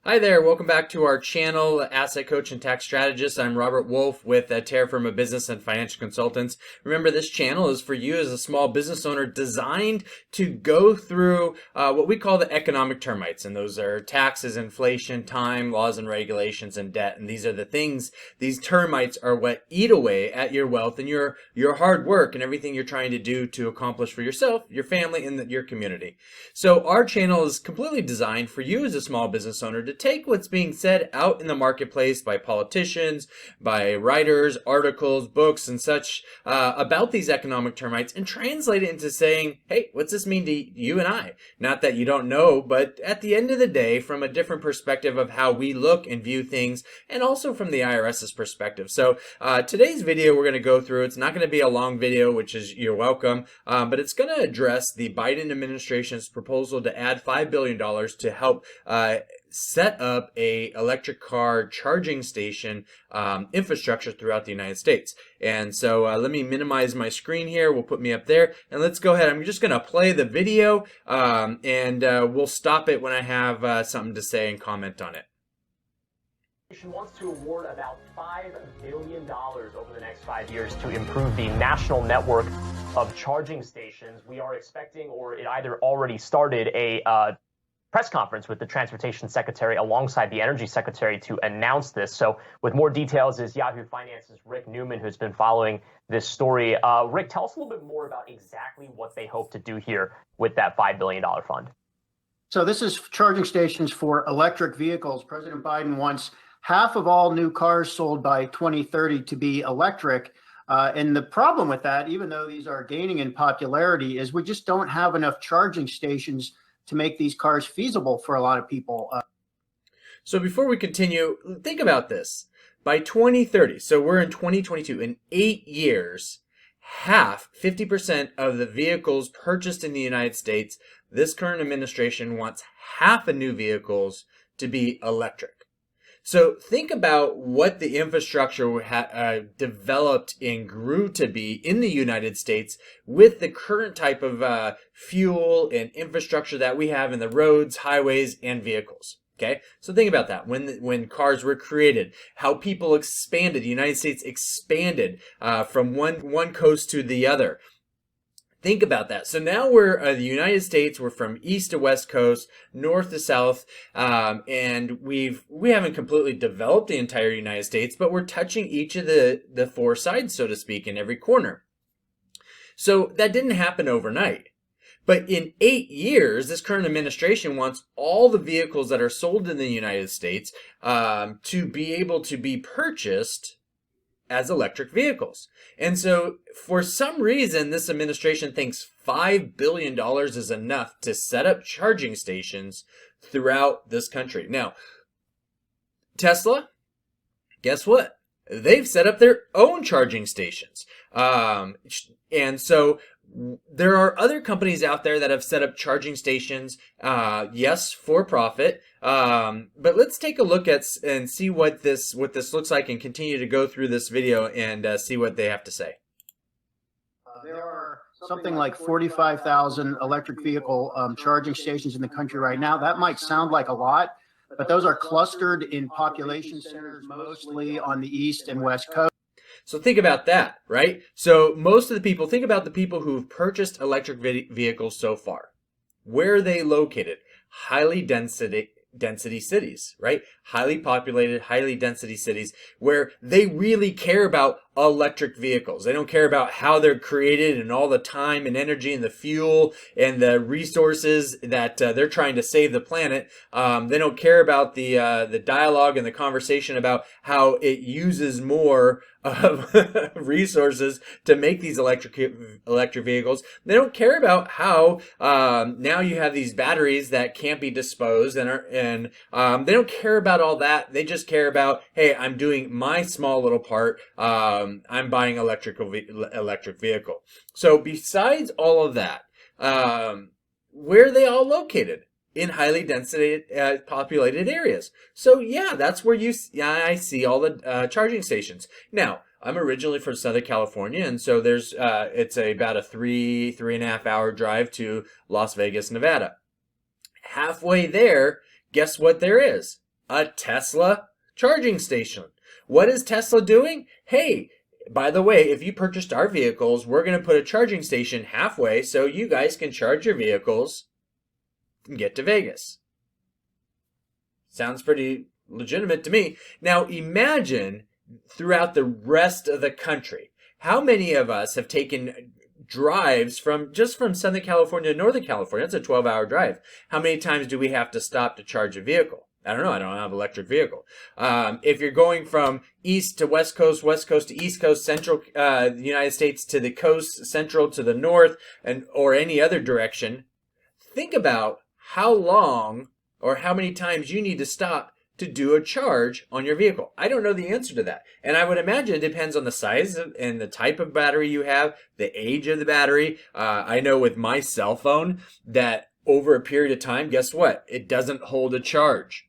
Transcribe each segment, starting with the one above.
Hi there, welcome back to our channel, Asset Coach and Tax Strategist. I'm Robert Wolf with Terra Firma Business and Financial Consultants. Remember, this channel is for you as a small business owner, designed to go through what we call the economic termites. And those are taxes, inflation, time, laws and regulations, and debt. And these are the things, these termites are what eat away at your wealth and your hard work and everything you're trying to do to accomplish for yourself, your family, and your community. So our channel is completely designed for you as a small business owner to take what's being said out in the marketplace by politicians, by writers, articles, books, and such about these economic termites and translate it into saying, hey, what's this mean to you and I? Not that you don't know, but at the end of the day, from a different perspective of how we look and view things, and also from the IRS's perspective. So today's video we're going to go through, it's not going to be a long video, which is you're welcome, but it's going to address the Biden administration's proposal to add $5 billion to help set up a electric car charging station infrastructure throughout the United States. And so let me minimize my screen here. We'll put me up there, and let's go ahead. I'm just going to play the video, and we'll stop it when I have something to say and comment on it. Wants to award about $5 billion over the next 5 years to improve the national network of charging stations. We are expecting, or it either already started, a press conference with the Transportation Secretary alongside the Energy Secretary to announce this. So with more details is Yahoo Finance's Rick Newman, who's been following this story. Rick, tell us a little bit more about exactly what they hope to do here with that $5 billion fund. So this is charging stations for electric vehicles. President Biden wants half of all new cars sold by 2030 to be electric. And the problem with that, even though these are gaining in popularity, is we just don't have enough charging stations to make these cars feasible for a lot of people. So before we continue, think about this. By 2030, so we're in 2022, in 8 years, 50% of the vehicles purchased in the United States, this current administration wants half of new vehicles to be electric. So think about what the infrastructure developed and grew to be in the United States with the current type of fuel and infrastructure that we have in the roads, highways, and vehicles. Okay, so think about that. When cars were created, how people expanded, the United States expanded from one coast to the other. Think about that. So now we're the United States. We're from east to west coast, north to south, and we haven't completely developed the entire United States, but we're touching each of the four sides, so to speak, in every corner. So that didn't happen overnight. But in 8 years, this current administration wants all the vehicles that are sold in the United States to be able to be purchased as electric vehicles. And so for some reason, this administration thinks $5 billion is enough to set up charging stations throughout this country. Now, Tesla, guess what? They've set up their own charging stations. And so there are other companies out there that have set up charging stations, yes, for profit. But let's take a look at and see what this looks like, and continue to go through this video and see what they have to say. There are something like 45,000 electric vehicle charging stations in the country right now. That might sound like a lot, but those are clustered in population centers, mostly on the east and west coast. So think about that, right? So most of the people, think about the people who've purchased electric vehicles so far. Where are they located? Highly density cities, right? Highly populated, highly density cities where they really care about electric vehicles. They don't care about how they're created and all the time and energy and the fuel and the resources that they're trying to save the planet. They don't care about the dialogue and the conversation about how it uses more of resources to make these electric vehicles. They don't care about how now you have these batteries that can't be disposed, and they don't care about all that. They just care about, hey, I'm doing my small little part. I'm buying electric vehicle. So besides all of that, where are they all located? In highly density populated areas. So yeah, that's where I see all the charging stations. Now, I'm originally from Southern California, and so there's it's about a 3.5 hour drive to Las Vegas, Nevada. Halfway there, guess what there is? A Tesla charging station. What is Tesla doing? Hey, by the way, if you purchased our vehicles, we're going to put a charging station halfway so you guys can charge your vehicles and get to Vegas. Sounds pretty legitimate to me. Now imagine throughout the rest of the country, how many of us have taken drives from Southern California to Northern California? That's a 12-hour drive. How many times do we have to stop to charge a vehicle? I don't know. I don't have an electric vehicle. If you're going from east to west coast to east coast, central the United States to the coast, central to the north, or any other direction, think about how long or how many times you need to stop to do a charge on your vehicle. I don't know the answer to that. And I would imagine it depends on the size and the type of battery you have, the age of the battery. I know with my cell phone that over a period of time, guess what? It doesn't hold a charge.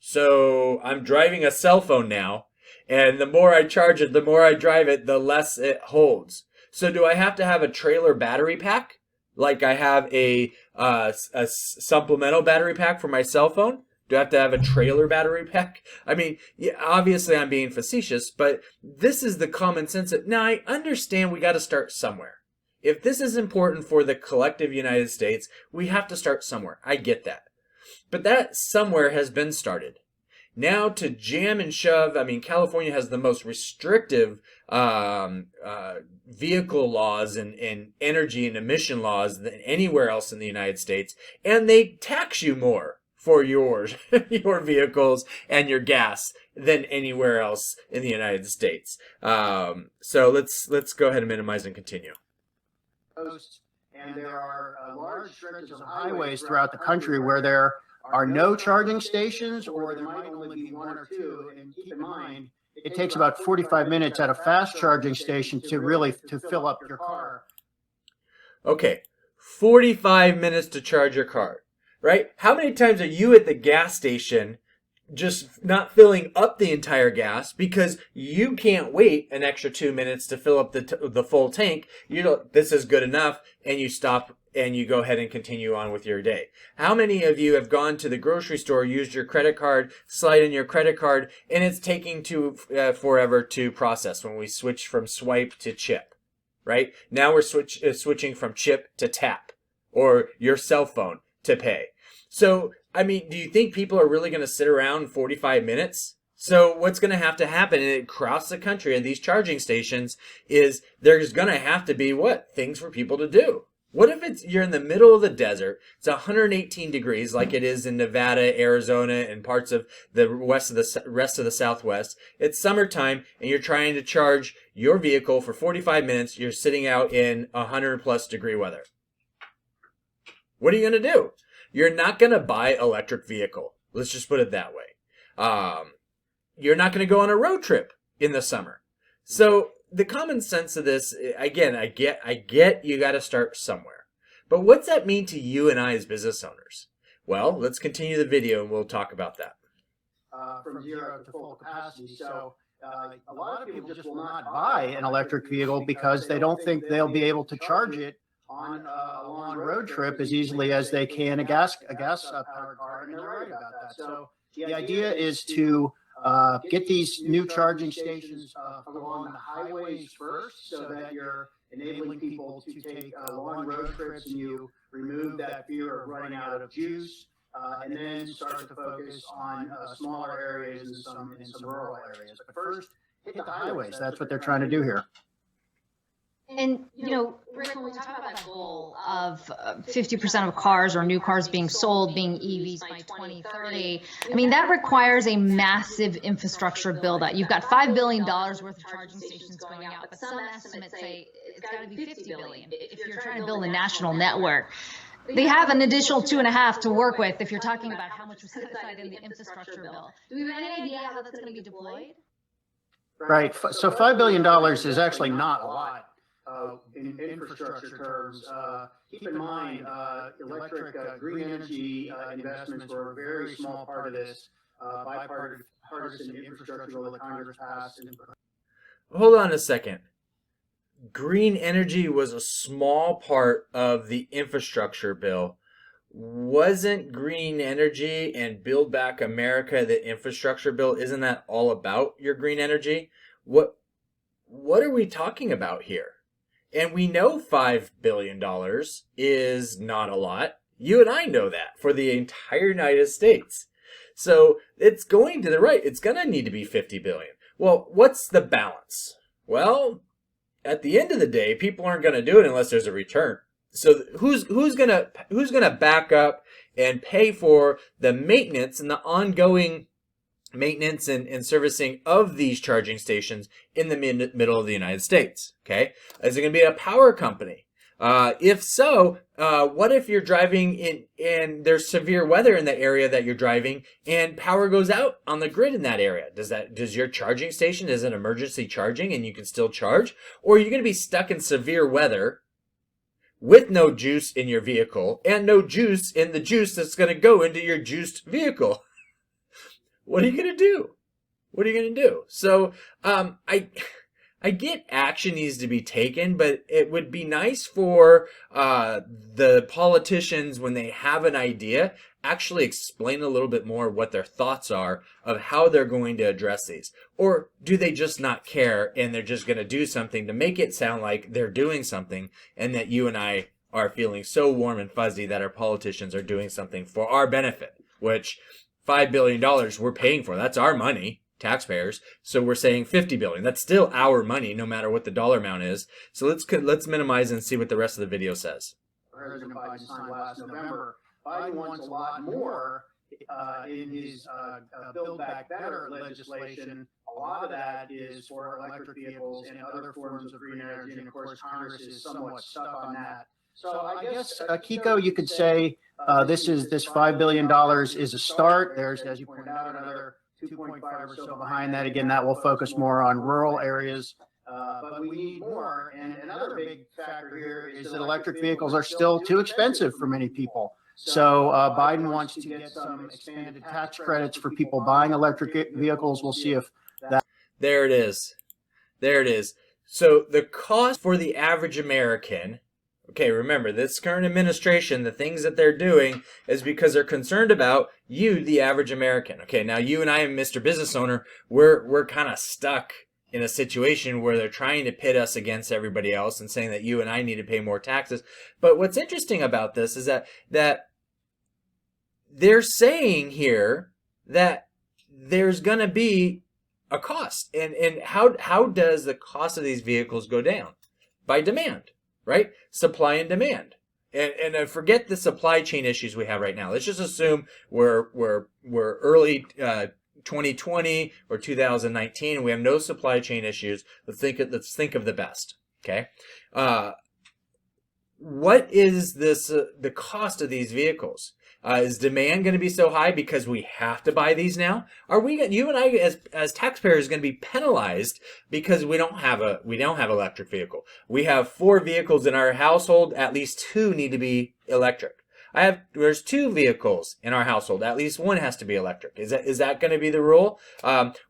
So I'm driving a cell phone now, and the more I charge it, the more I drive it, the less it holds. So do I have to have a trailer battery pack? Like I have a supplemental battery pack for my cell phone? Do I have to have a trailer battery pack? I mean, yeah, obviously I'm being facetious, but this is the common sense. Now, I understand we got to start somewhere. If this is important for the collective United States, we have to start somewhere. I get that. But that somewhere has been started. Now to jam and shove, I mean, California has the most restrictive vehicle laws and energy and emission laws than anywhere else in the United States, and they tax you more for your vehicles and your gas than anywhere else in the United States. So let's go ahead and minimize and continue. And there are large stretches of highways throughout the country where there are no charging stations, or there might only be one or two. And keep in mind, it takes about 45 minutes at a fast charging station to fill up your car. Okay, 45 minutes to charge your car, right? How many times are you at the gas station just not filling up the entire gas because you can't wait an extra 2 minutes to fill up the full tank? You know, this is good enough, and you stop and you go ahead and continue on with your day. How many of you have gone to the grocery store, used your credit card, slide in your credit card, and it's taking forever to process when we switch from swipe to chip, right? Now we're switching from chip to tap, or your cell phone to pay. So, I mean, do you think people are really going to sit around 45 minutes? So what's going to happen across the country at these charging stations is there's going to have to be things for people to do. What if you're in the middle of the desert, it's 118 degrees like it is in Nevada, Arizona, and parts of the rest of the Southwest. It's summertime, and you're trying to charge your vehicle for 45 minutes. You're sitting out in 100+ degree weather. What are you going to do? You're not going to buy an electric vehicle. Let's just put it that way. You're not going to go on a road trip in the summer. So the common sense of this, again, I get you got to start somewhere. But what's that mean to you and I as business owners? Well, let's continue the video and we'll talk about that. From zero to full capacity. So a lot of people just will not buy an electric vehicle because they don't think they'll be able to charge it on a long road trip as easily as they can a gas powered car, and they're right about that. So the idea is to get these new charging stations along the highways first, so that you're enabling people to take long road trips and you remove that fear of running out of juice, and then start to focus on smaller areas and some rural areas. But first, hit the highways. That's what they're trying to do here. And, Rick, when we talk about that goal of 50% of cars or new cars being sold being EVs by 2030, I mean, that requires a massive infrastructure build out. You've got $5 billion worth of charging stations going out, but some estimates say it's got to be $50 billion if you're trying to build a national network. They have an additional 2.5 to work with if you're talking about how much was set aside in the infrastructure bill. Do we have any idea how that's going to be deployed? Right. So $5 billion is actually not a lot. In infrastructure terms, keep in mind, electric green energy investments were a very small part of this bipartisan infrastructure bill that Congress passed. Hold on a second. Green energy was a small part of the infrastructure bill. wasn't green energy and Build Back America, the infrastructure bill, isn't that all about your green energy? What are we talking about here? And we know $5 billion is not a lot. You and I know that for the entire United States. So it's going to the right. It's going to need to be 50 billion. Well, what's the balance? Well, at the end of the day, people aren't going to do it unless there's a return. So who's gonna back up and pay for the maintenance and the ongoing maintenance and servicing of these charging stations in the middle of the United States? Okay, is it going to be a power company? If so, what if you're driving in and there's severe weather in the area that you're driving and power goes out on the grid in that area? Does your charging station, is it emergency charging and you can still charge? Or are you going to be stuck in severe weather with no juice in your vehicle and no juice in the juice that's going to go into your juiced vehicle? What are you going to do? What are you going to do? So I get action needs to be taken, but it would be nice for the politicians, when they have an idea, actually explain a little bit more what their thoughts are of how they're going to address these. Or do they just not care and they're just going to do something to make it sound like they're doing something, and that you and I are feeling so warm and fuzzy that our politicians are doing something for our benefit, which $5 billion we're paying for. That's our money, taxpayers. So we're saying 50 billion. That's still our money, no matter what the dollar amount is. So let's minimize and see what the rest of the video says. President Biden signed last November. Biden wants a lot more in his Build Back Better legislation. A lot of that is for electric vehicles and other forms of green energy, and of course Congress is somewhat stuck on that. So I guess, Akiko, you could say this $5 billion is a start. There's, as you pointed out, another 2.5 or so behind that. Again, that will focus more on rural areas. But we need more. And another big factor here is that electric vehicles are still too expensive for many people. So Biden wants to get some expanded tax credits for people buying electric vehicles. We'll see if that. There it is. There it is. So the cost for the average American, okay, remember, this current administration, the things that they're doing is because they're concerned about you, the average American. Okay, now you and I, Mr. Business Owner, we're kind of stuck in a situation where they're trying to pit us against everybody else and saying that you and I need to pay more taxes. But what's interesting about this is that they're saying here that there's going to be a cost. And how does the cost of these vehicles go down? By demand, right? Supply and demand. And forget the supply chain issues we have right now. Let's just assume we're early 2020 or 2019, and we have no supply chain issues. Let's think of the best. Okay, what is the cost of these vehicles? Is demand going to be so high because we have to buy these now? Are you and I as taxpayers going to be penalized because we don't have electric vehicle? We have 4 vehicles in our household. At least 2 need to be electric. There's 2 vehicles in our household. At least 1 has to be electric. Is that going to be the rule?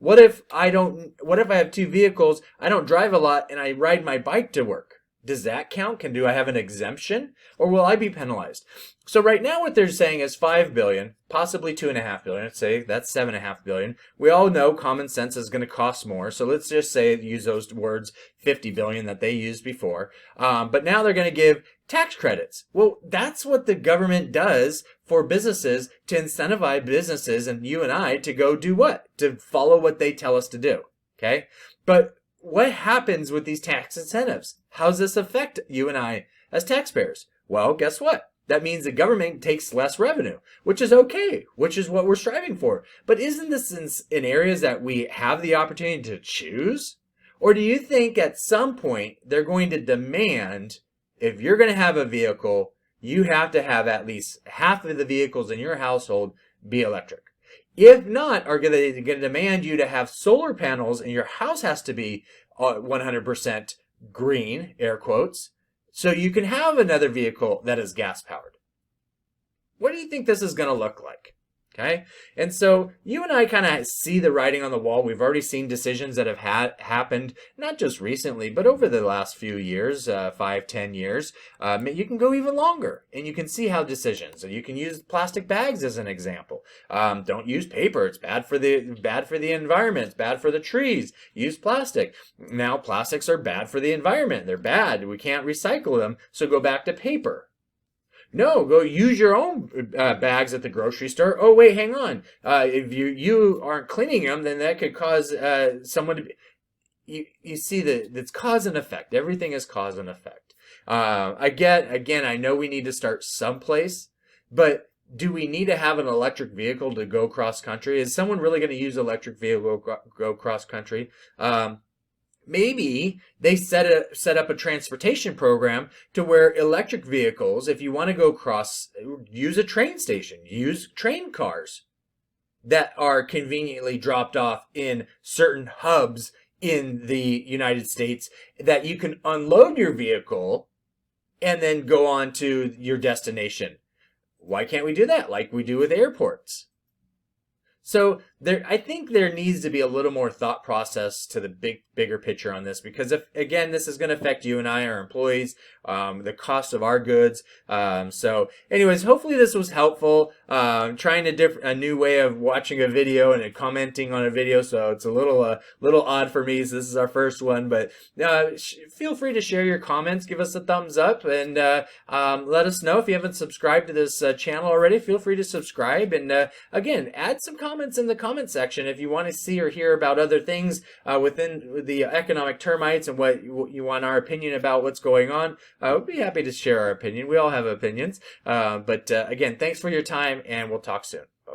What if I have 2 vehicles, I don't drive a lot, and I ride my bike to work? Does that count? Do I have an exemption, or will I be penalized? So right now what they're saying is 5 billion, possibly 2.5 billion. Let's say that's 7.5 billion. We all know common sense is going to cost more. So let's just say, use those words, 50 billion that they used before. But now they're going to give tax credits. Well, that's what the government does for businesses, to incentivize businesses and you and I to go do what? To follow what they tell us to do. Okay. But what happens with these tax incentives? How does this affect you and I as taxpayers? Well, guess what? That means the government takes less revenue, which is okay, which is what we're striving for. But isn't this in areas that we have the opportunity to choose? Or do you think at some point they're going to demand, if you're going to have a vehicle, you have to have at least half of the vehicles in your household be electric? If not, are they going to demand you to have solar panels and your house has to be 100% green, air quotes, so you can have another vehicle that is gas powered? What do you think this is going to look like? Okay. And so you and I kind of see the writing on the wall. We've already seen decisions that have happened, not just recently, but over the last few years, 5, 10 years. You can go even longer, and you can see how decisions. You can use plastic bags as an example. Don't use paper. It's bad for the environment. It's bad for the trees. Use plastic. Now plastics are bad for the environment. They're bad. We can't recycle them. So go back to paper. No, go use your own bags at the grocery store. Oh, wait, hang on. If you aren't cleaning them, then that could cause someone to be... You see that it's cause and effect. Everything is cause and effect. Again, I know we need to start someplace, but do we need to have an electric vehicle to go cross country? Is someone really going to use electric vehicle to go cross country? Maybe they set up a transportation program to where electric vehicles, if you want to go use a train station, use train cars that are conveniently dropped off in certain hubs in the United States that you can unload your vehicle and then go on to your destination. Why can't we do that like we do with airports? So I think there needs to be a little more thought process to the bigger picture on this, because again, this is going to affect you and I, our employees, the cost of our goods. So anyways, hopefully this was helpful. Trying a new way of watching a video and commenting on a video. So it's a little odd for me. So this is our first one, but feel free to share your comments, give us a thumbs up, and let us know if you haven't subscribed to this channel already. Feel free to subscribe, and again, add some comments in the comment section if you want to see or hear about other things within the economic termites and what you want our opinion about what's going on. We'd be happy to share our opinion. We all have opinions. But again, thanks for your time, and we'll talk soon.